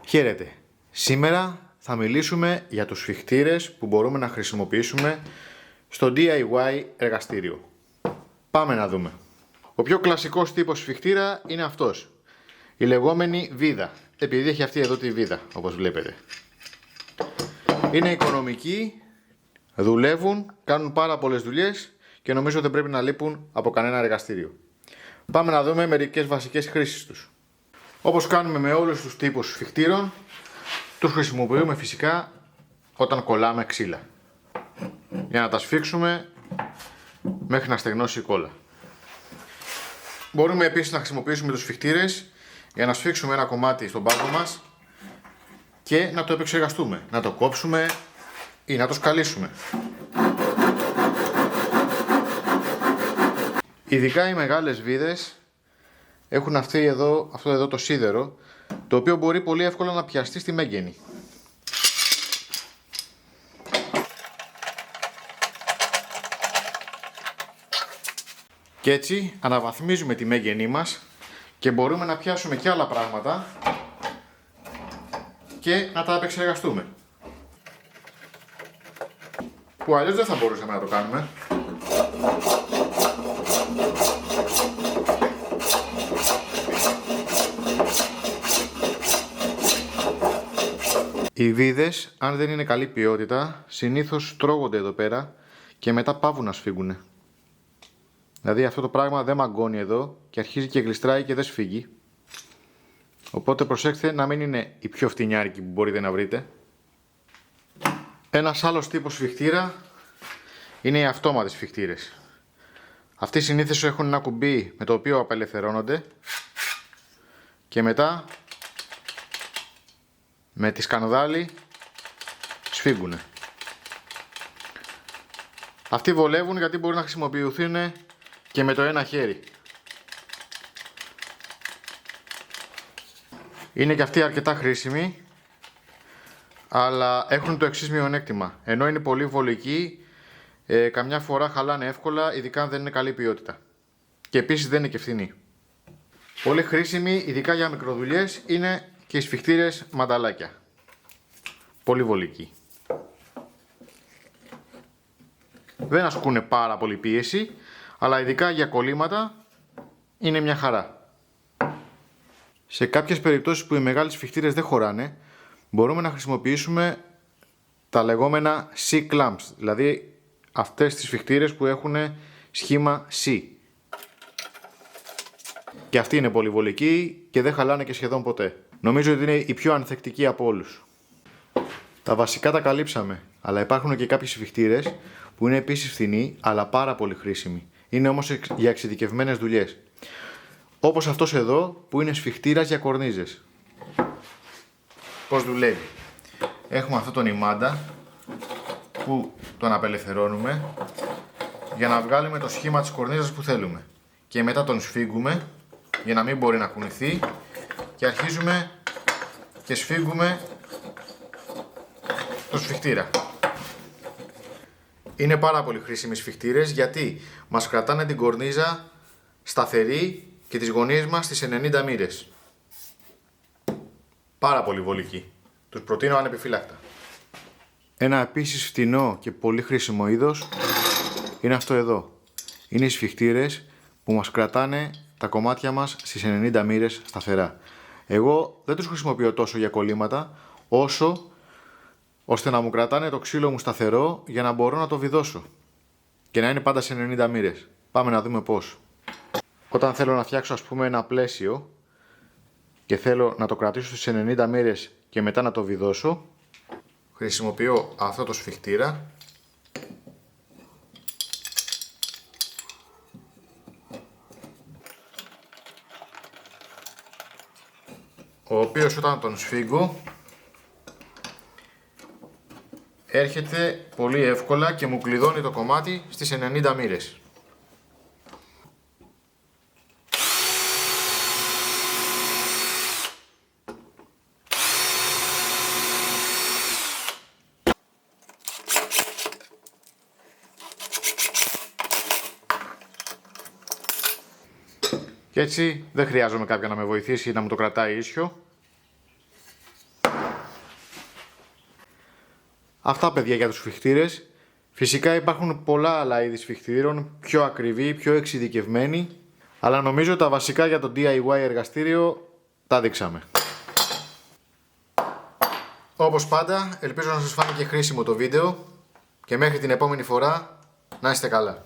Χαίρετε. Σήμερα θα μιλήσουμε για τους σφιχτήρες που μπορούμε να χρησιμοποιήσουμε στο DIY εργαστήριο. Πάμε να δούμε. Ο πιο κλασικός τύπος σφιχτήρα είναι αυτός. Η λεγόμενη βίδα. Επειδή έχει αυτή εδώ τη βίδα, όπως βλέπετε. Είναι οικονομικοί, δουλεύουν, κάνουν πάρα πολλές δουλειές και νομίζω δεν πρέπει να λείπουν από κανένα εργαστήριο. Πάμε να δούμε μερικές βασικές χρήσεις τους. Όπως κάνουμε με όλους τους τύπους σφιχτήρων, τους χρησιμοποιούμε φυσικά όταν κολλάμε ξύλα. Για να τα σφίξουμε μέχρι να στεγνώσει η κόλλα. Μπορούμε επίσης να χρησιμοποιήσουμε τους σφιχτήρες για να σφίξουμε ένα κομμάτι στον πάγκο μας και να το επεξεργαστούμε, να το κόψουμε ή να το σκαλίσουμε. Ειδικά οι μεγάλες βίδες έχουν αυτό εδώ το σίδερο, το οποίο μπορεί πολύ εύκολα να πιαστεί στη μέγενη. Και έτσι αναβαθμίζουμε τη μέγενή μας και μπορούμε να πιάσουμε και άλλα πράγματα και να τα επεξεργαστούμε. Που αλλιώς δεν θα μπορούσαμε να το κάνουμε. Οι βίδες, αν δεν είναι καλή ποιότητα, συνήθως τρώγονται εδώ πέρα και μετά πάβουν να σφίγγουνε. Δηλαδή αυτό το πράγμα δεν μαγκώνει εδώ και αρχίζει και γλιστράει και δεν σφίγγει. Οπότε προσέξτε να μην είναι η πιο φτηνιάρικη που μπορείτε να βρείτε. Ένας άλλος τύπος σφιχτήρα είναι οι αυτόματες σφιχτήρες. Αυτοί συνήθως έχουν ένα κουμπί με το οποίο απελευθερώνονται και μετά με τη σκανδάλη σφίγγουνε. Αυτοί βολεύουν γιατί μπορούν να χρησιμοποιηθούν και με το ένα χέρι. Είναι και αυτοί αρκετά χρήσιμοι, αλλά έχουν το εξής μειονέκτημα. Ενώ είναι πολύ βολικοί, καμιά φορά χαλάνε εύκολα, ειδικά αν δεν είναι καλή ποιότητα. Και επίσης δεν είναι και φθηνοί. Πολύ χρήσιμοι, ειδικά για μικροδουλειές, είναι και οι σφιχτήρες μανταλάκια. Πολύ βολικοί. Δεν ασκούνε πάρα πολύ πίεση, αλλά ειδικά για κολλήματα είναι μια χαρά. Σε κάποιες περιπτώσεις που οι μεγάλοι σφιχτήρες δεν χωράνε, μπορούμε να χρησιμοποιήσουμε τα λεγόμενα C-clamps, δηλαδή αυτές τις σφιχτήρες που έχουν σχήμα C. Και αυτοί είναι πολύ βολικοί και δεν χαλάνε και σχεδόν ποτέ. Νομίζω ότι είναι οι πιο ανθεκτικοί από όλους. Τα βασικά τα καλύψαμε, αλλά υπάρχουν και κάποιοι σφιχτήρες που είναι επίσης φθηνοί, αλλά πάρα πολύ χρήσιμοι. Είναι όμως για εξειδικευμένες δουλειές. Όπως αυτός εδώ που είναι σφιχτήρας για κορνίζες. Πώς δουλεύει? Έχουμε αυτόν τον ημάντα που τον απελευθερώνουμε για να βγάλουμε το σχήμα της κορνίζας που θέλουμε. Και μετά τον σφίγγουμε για να μην μπορεί να κουνηθεί και αρχίζουμε και σφίγγουμε το σφιχτήρα. Είναι πάρα πολύ χρήσιμοι σφιχτήρες γιατί μας κρατάνε την κορνίζα σταθερή και τις γωνίες μας στις 90 μοίρες. Πάρα πολύ βολικοί. Τους προτείνω ανεπιφύλακτα. Ένα επίσης φτηνό και πολύ χρήσιμο είδος είναι αυτό εδώ. Είναι οι σφιχτήρες που μας κρατάνε τα κομμάτια μας στις 90 μοίρες σταθερά. Εγώ δεν τους χρησιμοποιώ τόσο για κολλήματα ώστε να μου κρατάνε το ξύλο μου σταθερό για να μπορώ να το βιδώσω και να είναι πάντα σε 90 μοίρες. Πάμε να δούμε πώς. Όταν θέλω να φτιάξω ένα πλαίσιο και θέλω να το κρατήσω στις 90 μοίρες και μετά να το βιδώσω, χρησιμοποιώ αυτό το σφιχτήρα ο οποίος όταν τον σφίγγω έρχεται πολύ εύκολα και μου κλειδώνει το κομμάτι στις 90 μοίρες. Και έτσι δεν χρειάζομαι κάποιον να με βοηθήσει ή να μου το κρατάει ίσιο. Αυτά παιδιά για τους σφιχτήρες. Φυσικά υπάρχουν πολλά άλλα είδη σφιχτήρων, πιο ακριβή, πιο εξειδικευμένοι, αλλά νομίζω τα βασικά για το DIY εργαστήριο τα δείξαμε. Όπως πάντα, ελπίζω να σας φάνηκε χρήσιμο το βίντεο και μέχρι την επόμενη φορά να είστε καλά.